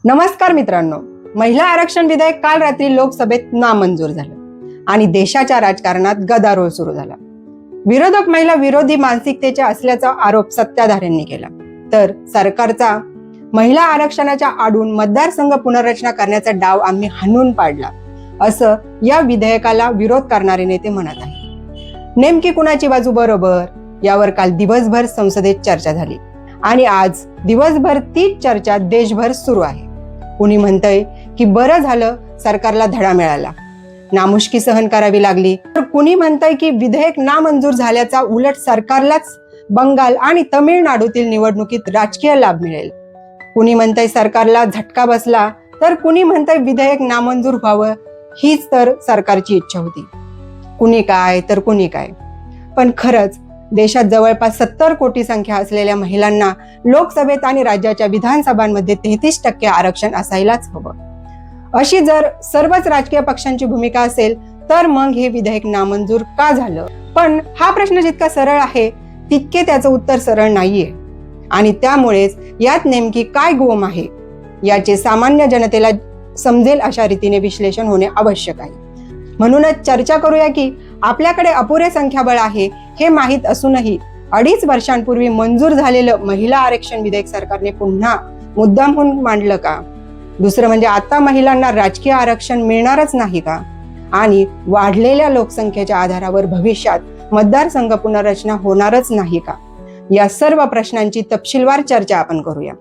नमस्कार मित्रांनो, महिला आरक्षण विधेयक काल रात्री लोकसभेत नामंजूर झालं आणि देशाच्या राजकारणात गदारोळ सुरू झाला. विरोधक महिला विरोधी मानसिकतेच्या असल्याचा आरोप सत्ताधाऱ्यांनी केला, तर सरकारचा महिला आरक्षणाच्या आडून मतदारसंघ पुनर्रचना करण्याचा डाव आम्ही हाणून पाडला, असं या विधेयकाला विरोध करणारे नेते म्हणत आहेत. नेमकी कुणाची बाजू बरोबर यावर काल दिवसभर संसदेत चर्चा झाली आणि आज दिवसभर तीच चर्चा देशभर सुरू आहे. कुणी म्हणतंय की बरं झालं सरकारला धडा मिळाला, नामुष्की सहन करावी लागली, तर कुणी म्हणतंय की विधेयक नामंजूर झाल्याचा उलट सरकारलाच बंगाल आणि तमिळनाडूतील निवडणुकीत राजकीय लाभ मिळेल. कुणी म्हणतंय सरकारला झटका बसला, तर कुणी म्हणतंय विधेयक नामंजूर व्हावं हीच तर सरकारची इच्छा होती. कुणी काय तर कुणी काय, पण खरंच देशात जवळपास 70 कोटी संख्या असलेल्या महिलांना लोकसभेत आणि राज्याच्या विधानसभांमध्ये 33% आरक्षण असायलाच हवं. अशी जर सर्वच राजकीय पक्षांची भूमिका असेल तर मग हे विधेयक नामंजूर का झालं? पण हा प्रश्न जितका सरळ आहे तितके त्याचं उत्तर सरळ नाहीये आणि त्यामुळेच यात नेमकी काय गोम आहे याचे सामान्य जनतेला समजेल अशा रीतीने विश्लेषण होणे आवश्यक आहे. म्हणूनच चर्चा करूया की आपल्याकडे अपुरे संख्याबळ आहे हे माहीत असूनही 2.5 वर्षांपूर्वी मंजूर झालेलं महिला आरक्षण विधेयक सरकारने पुन्हा मुद्दामहून मांडलं का? दुसरं म्हणजे आता महिलांना राजकीय आरक्षण मिळणारच नाही का? आणि वाढलेल्या लोकसंख्येच्या आधारावर भविष्यात मतदारसंघ पुनर्रचना होणारच नाही का? या सर्व प्रश्नांची तपशीलवार चर्चा आपण करूया.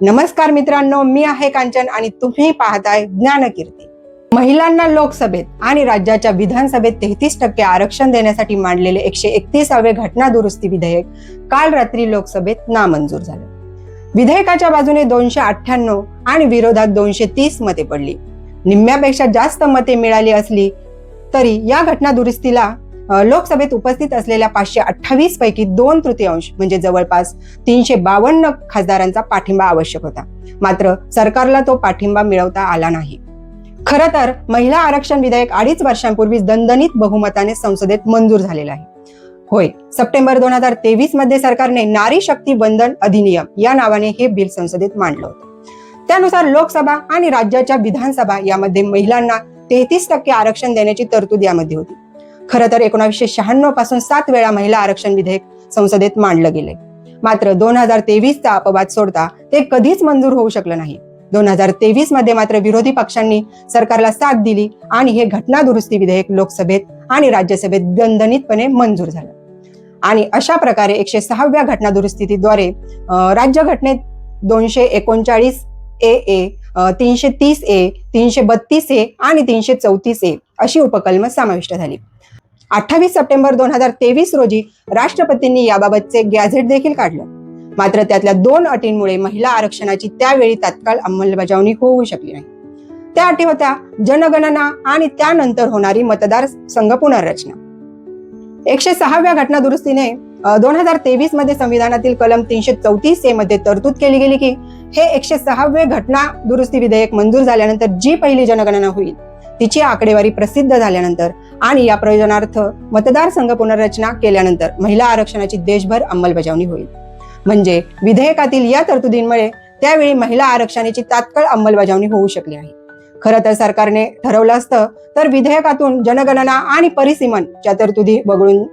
नमस्कार मित्रांनो, मी आहे कांचन आणि तुम्ही पाहताय ज्ञानकीर्ती. महिलांना लोकसभेत आणि राज्याच्या विधानसभेत 33% आरक्षण देण्यासाठी मांडलेले 131वे घटना दुरुस्ती विधेयक काल रात्री लोकसभेत नामंजूर झालं. विधेयकाच्या बाजूने 298 आणि विरोधात 230 मते पडली. निम्म्यापेक्षा जास्त मते मिळाली असली तरी या घटना दुरुस्तीला लोकसभेत उपस्थित असलेल्या 528 पैकी 2/3 म्हणजे जवळपास 352 खासदारांचा पाठिंबा आवश्यक होता. मात्र सरकारला तो पाठिंबा मिळवता आला नाही. खरं तर महिला आरक्षण विधेयक 2.5 वर्षांपूर्वी दणदणीत बहुमताने संसदेत मंजूर झालेलं आहे. होय, सप्टेंबर 2023 मध्ये सरकारने नारी शक्ती वंदन अधिनियम या नावाने हे बिल संसदेत मांडलं होतं. त्यानुसार लोकसभा आणि राज्याच्या विधानसभा यामध्ये महिलांना 33% आरक्षण देण्याची तरतूद यामध्ये होती. खरं तर 1996 पासून 7 वेळा महिला आरक्षण विधेयक संसदेत मांडलं गेलंय. मात्र 2023चा अपवाद सोडता ते कधीच मंजूर होऊ शकलं नाही. 2023 मध्ये मात्र विरोधी पक्षांनी सरकारला साथ दिली आणि हे घटना दुरुस्ती विधेयक लोकसभेत आणि राज्यसभेत दणदणीतपणे मंजूर झालं. आणि अशा प्रकारे 106व्या घटना दुरुस्तीद्वारे राज्यघटनेत 239 ए, 330 ए, 332 ए आणि 334 ए अशी उपकलमं समाविष्ट झाली. 28 सप्टेंबर 2023 रोजी राष्ट्रपतींनी याबाबतचे गॅझेट देखील काढलं. मात्र त्यातल्या 2 अटींमुळे महिला आरक्षणाची त्यावेळी तात्काळ अंमलबजावणी होऊ शकली नाही. त्या अटी होत्या जनगणना आणि त्यानंतर होणारी मतदारसंघ पुनर्रचना. 106व्या घटना दुरुस्तीने 2023 मध्ये संविधानातील कलम 334 ए मध्ये तरतूद केली गेली की हे 106वे घटना दुरुस्ती विधेयक मंजूर झाल्यानंतर जी पहिली जनगणना होईल तिची आकडेवारी प्रसिद्ध झाल्यानंतर आणि या प्रयोजनार्थ मतदारसंघ पुनर्रचना केल्यानंतर महिला आरक्षणाची देशभर अंमलबजावणी होईल. म्हणजे विधेयकातील या तरतुदींमुळे त्यावेळी महिला आरक्षणाची तात्काळ अंमलबजावणी होऊ शकली आहे. खरं तर सरकारने ठरवलं असतं तर विधेयकातून जनगणना आणि परिसीमनच्या तरतुदी वगळून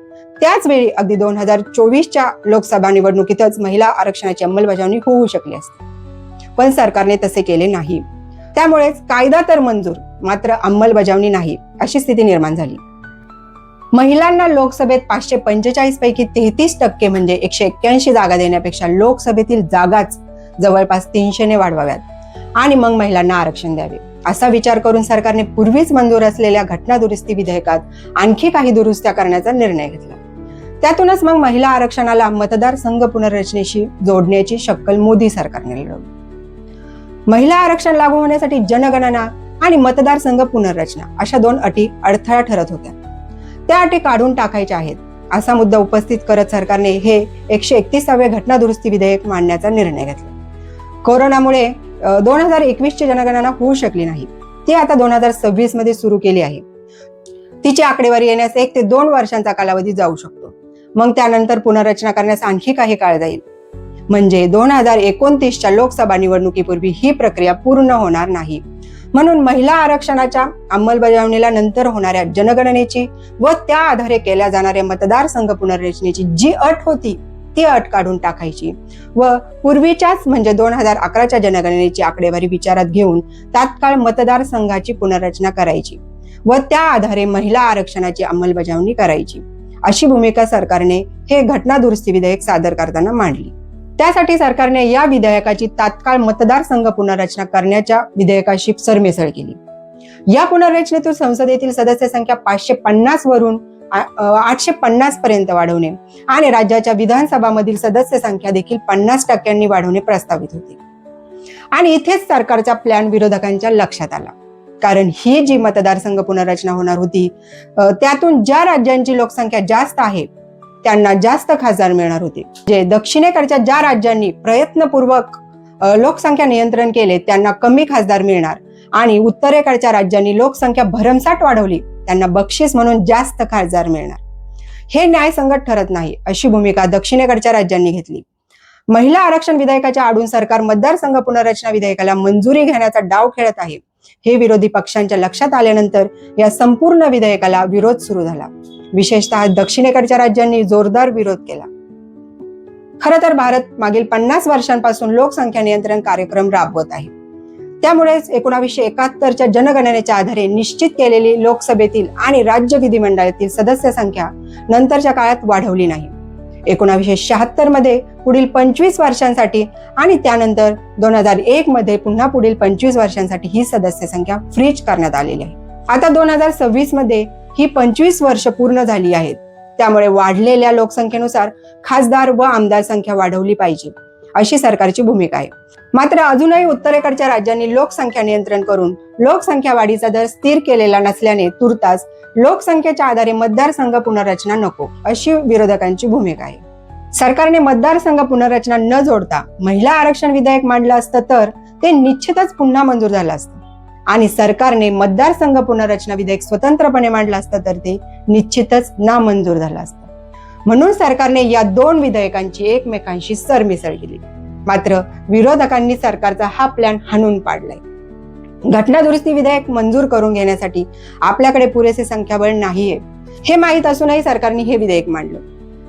त्याच वेळी अगदी 2024च्या लोकसभा निवडणुकीतच महिला आरक्षणाची अंमलबजावणी होऊ शकली असते. पण सरकारने तसे केले नाही. त्यामुळेच कायदा तर मंजूर मात्र अंमलबजावणी नाही अशी स्थिती निर्माण झाली. महिलांना लोकसभेत 545 पैकी 33% म्हणजे 181 जागा देण्यापेक्षा लोकसभेतील जागाच जवळपास 300 वाढवाव्यात आणि मग महिलांना आरक्षण द्यावे असा विचार करून सरकारने पूर्वीच मंजूर असलेल्या घटना दुरुस्ती विधेयकात आणखी काही दुरुस्त्या करण्याचा निर्णय घेतला. त्यातूनच मग महिला आरक्षणाला मतदारसंघ पुनर्रचनेशी जोडण्याची शक्कल मोदी सरकारने लढवली. महिला आरक्षण लागू होण्यासाठी जनगणना आणि मतदारसंघ पुनर्रचना अशा 2 अटी अडथळा ठरत होत्या. त्या अटी काढून टाकायच्या आहेत असा मुद्दा उपस्थित करत सरकारने हे 131वे घटना दुरुस्ती विधेयक मांडण्याचा निर्णय घेतला. कोरोनामुळे 2021ची जनगणना होऊ शकली नाही. ती आता 2026 मध्ये सुरू केली आहे. तिची आकडेवारी येण्यास 1 ते 2 वर्षांचा कालावधी जाऊ शकतो. मग त्यानंतर पुनर्रचना करण्यास आणखी काही काळ जाईल. म्हणजे 2029च्या लोकसभा निवडणुकीपूर्वी ही प्रक्रिया पूर्ण होणार नाही. म्हणून महिला आरक्षणाच्या अंमलबजावणीला नंतर होणाऱ्या जनगणनेची व त्या आधारे केल्या जाणाऱ्या मतदारसंघ पुनर्रचनेची जी अट होती ती अट काढून टाकायची व पूर्वीच्याच म्हणजे 2011च्या जनगणनेची आकडेवारी विचारात घेऊन तात्काळ मतदारसंघाची पुनर्रचना करायची व त्या आधारे महिला आरक्षणाची अंमलबजावणी करायची, अशी भूमिका सरकारने हे घटना दुरुस्ती विधेयक सादर करताना मांडली. त्यासाठी सरकारने या विधेयकाची तात्काळ मतदारसंघ पुनर्रचना करण्याच्या विधेयकाशी सरमिसळ केली. या पुनर्रचनेतून संसदेतील सदस्य संख्या 550 वरून 850 पर्यंत वाढवणे आणि राज्याच्या विधानसभामधील सदस्य संख्या देखील 50% वाढवणे प्रस्तावित होते. आणि इथेच सरकारचा प्लॅन विरोधकांच्या लक्षात आला, कारण ही जी मतदारसंघ पुनर्रचना होणार होती त्यातून ज्या राज्यांची लोकसंख्या जास्त आहे त्यांना जास्त खासदार मिळणार होते. जे दक्षिणेकडच्या ज्या राज्यांनी प्रयत्नपूर्वक लोकसंख्या नियंत्रण केले त्यांना कमी खासदार मिळणार आणि उत्तरेकडच्या राज्यांनी लोकसंख्या भरमसाठ वाढवली त्यांना बक्षीस म्हणून जास्त खासदार मिळणार. हे न्यायसंगत ठरत नाही, अशी भूमिका दक्षिणेकडच्या राज्यांनी घेतली. महिला आरक्षण विधेयकाच्या आडून सरकार मतदारसंघ पुनर्रचना विधेयकाला मंजुरी घेण्याचा डाव खेळत आहे हे विरोधी पक्षांच्या लक्षात आल्यानंतर या संपूर्ण विधेयकाला विरोध सुरू झाला. विशेषतः दक्षिणेकडच्या राज्यांनी जोरदार विरोध केला. खरं तर भारत मागील 50 वर्षांपासून लोकसंख्या नियंत्रण कार्यक्रम राबवत आहे. त्यामुळेच 1971च्या जनगणनेच्या आधारे निश्चित केलेली लोकसभेतील आणि राज्य विधिमंडळातील सदस्य संख्या नंतरच्या काळात वाढवली नाही. 1976 मध्ये पुढील 25 वर्षांसाठी आणि त्यानंतर 2001 मध्ये पुन्हा पुढील 25 वर्षांसाठी ही सदस्य संख्या फ्रीज करण्यात आलेली आहे. आता 2026 मध्ये ही 25 वर्ष पूर्ण झाली आहेत. त्यामुळे वाढलेल्या लोकसंख्येनुसार खासदार व आमदार संख्या वाढवली पाहिजे, अशी सरकारची भूमिका आहे. मात्र अजूनही उत्तरेकडच्या राज्यांनी लोकसंख्या नियंत्रण करून लोकसंख्या वाढीचा दर स्थिर केलेला नसल्याने तुर्तास लोकसंख्येच्या आधारे मतदारसंघ पुनर्रचना नको, अशी विरोधकांची भूमिका आहे. सरकारने मतदारसंघ पुनर्रचना न जोडता महिला आरक्षण विधेयक मांडलं असतं तर ते निश्चितच पुन्हा मंजूर झालं असतं आणि सरकारने मतदारसंघ पुनर्रचना विधेयक स्वतंत्रपणे मांडलं असतं तर ते निश्चितच नामंजूर झालं असतं. म्हणून सरकारने या दोन विधेयकांची एकमेकांशी सरमिसळ केली. मात्र विरोधकांनी सरकारचा हा प्लॅन हाणून पाडलाय. घटना दुरुस्ती विधेयक मंजूर करून घेण्यासाठी आपल्याकडे पुरेसे संख्याबळ नाहीये हे माहीत असूनही सरकारने हे विधेयक मांडलं.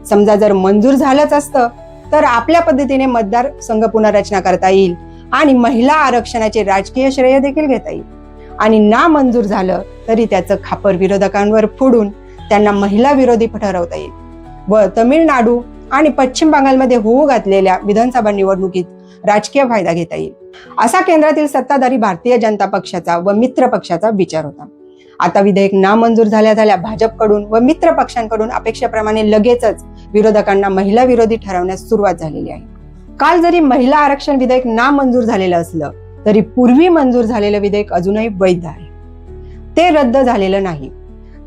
समजा जर मंजूर झालंच असतं तर आपल्या पद्धतीने मतदारसंघ पुनर्रचना करता येईल आणि महिला आरक्षणाचे राजकीय श्रेय देखील घेता येईल आणि ना मंजूर झालं तरी त्याचं खापर विरोधकांवर फोडून त्यांना महिला विरोधी ठरवता येईल व तमिळनाडू आणि पश्चिम बंगालमध्ये होऊ घातलेल्या विधानसभा निवडणुकीत राजकीय फायदा घेता येईल, असा केंद्रातील सत्ताधारी भारतीय जनता पक्षाचा व मित्र पक्षाचा विचार होता. आता विधेयक नामंजूर झाल्या भाजपकडून व मित्र पक्षांकडून अपेक्षेप्रमाणे लगेचच विरोधकांना महिला विरोधी ठरवण्यास सुरुवात झालेली आहे. काल जरी महिला आरक्षण विधेयक नामंजूर झालेलं असलं तरी पूर्वी मंजूर झालेलं विधेयक अजूनही वैध आहे. ते रद्द झालेलं नाही,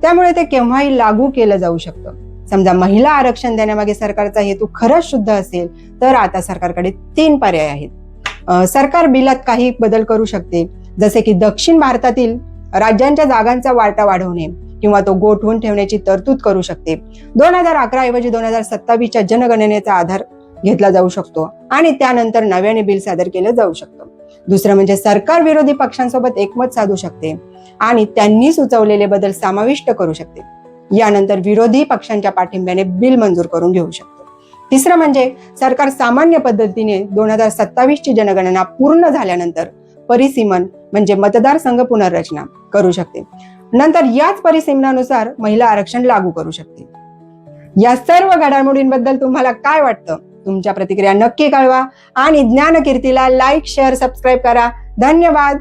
त्यामुळे ते केव्हाही लागू केलं जाऊ शकतं. समजा महिला आरक्षण देण्यामागे सरकारचा हेतू खरंच शुद्ध असेल तर आता सरकारकडे 3 पर्याय आहेत. सरकार बिलात काही बदल करू शकते, जसे की दक्षिण भारतातील राज्यांच्या जागांचा वाटा वाढवणे किंवा तो गोठवून ठेवण्याची तरतूद करू शकते. 2011 ऐवजी 2027च्या जनगणनेचा आधार घेतला जाऊ शकतो आणि त्यानंतर नव्याने बिल सादर केलं जाऊ शकतं. दुसरं म्हणजे सरकार विरोधी पक्षांसोबत एकमत साधू शकते आणि त्यांनी सुचवलेले बदल समाविष्ट करू शकते. यानंतर विरोधी पक्षांच्या पाठिंब्याने बिल मंजूर करून घेऊ शकतो. तिसरं म्हणजे सरकार सामान्य पद्धतीने 2027ची जनगणना पूर्ण झाल्यानंतर परिसीमन म्हणजे मतदारसंघ पुनर्रचना करू शकते. नंतर याच परिसीमनानुसार महिला आरक्षण लागू करू शकते. या सर्व घडामोडींबद्दल तुम्हाला काय वाटतं? तुमच्या प्रतिक्रिया नक्की कळवा आणि ज्ञानकीर्तीला लाईक, शेअर, सबस्क्राईब करा. धन्यवाद.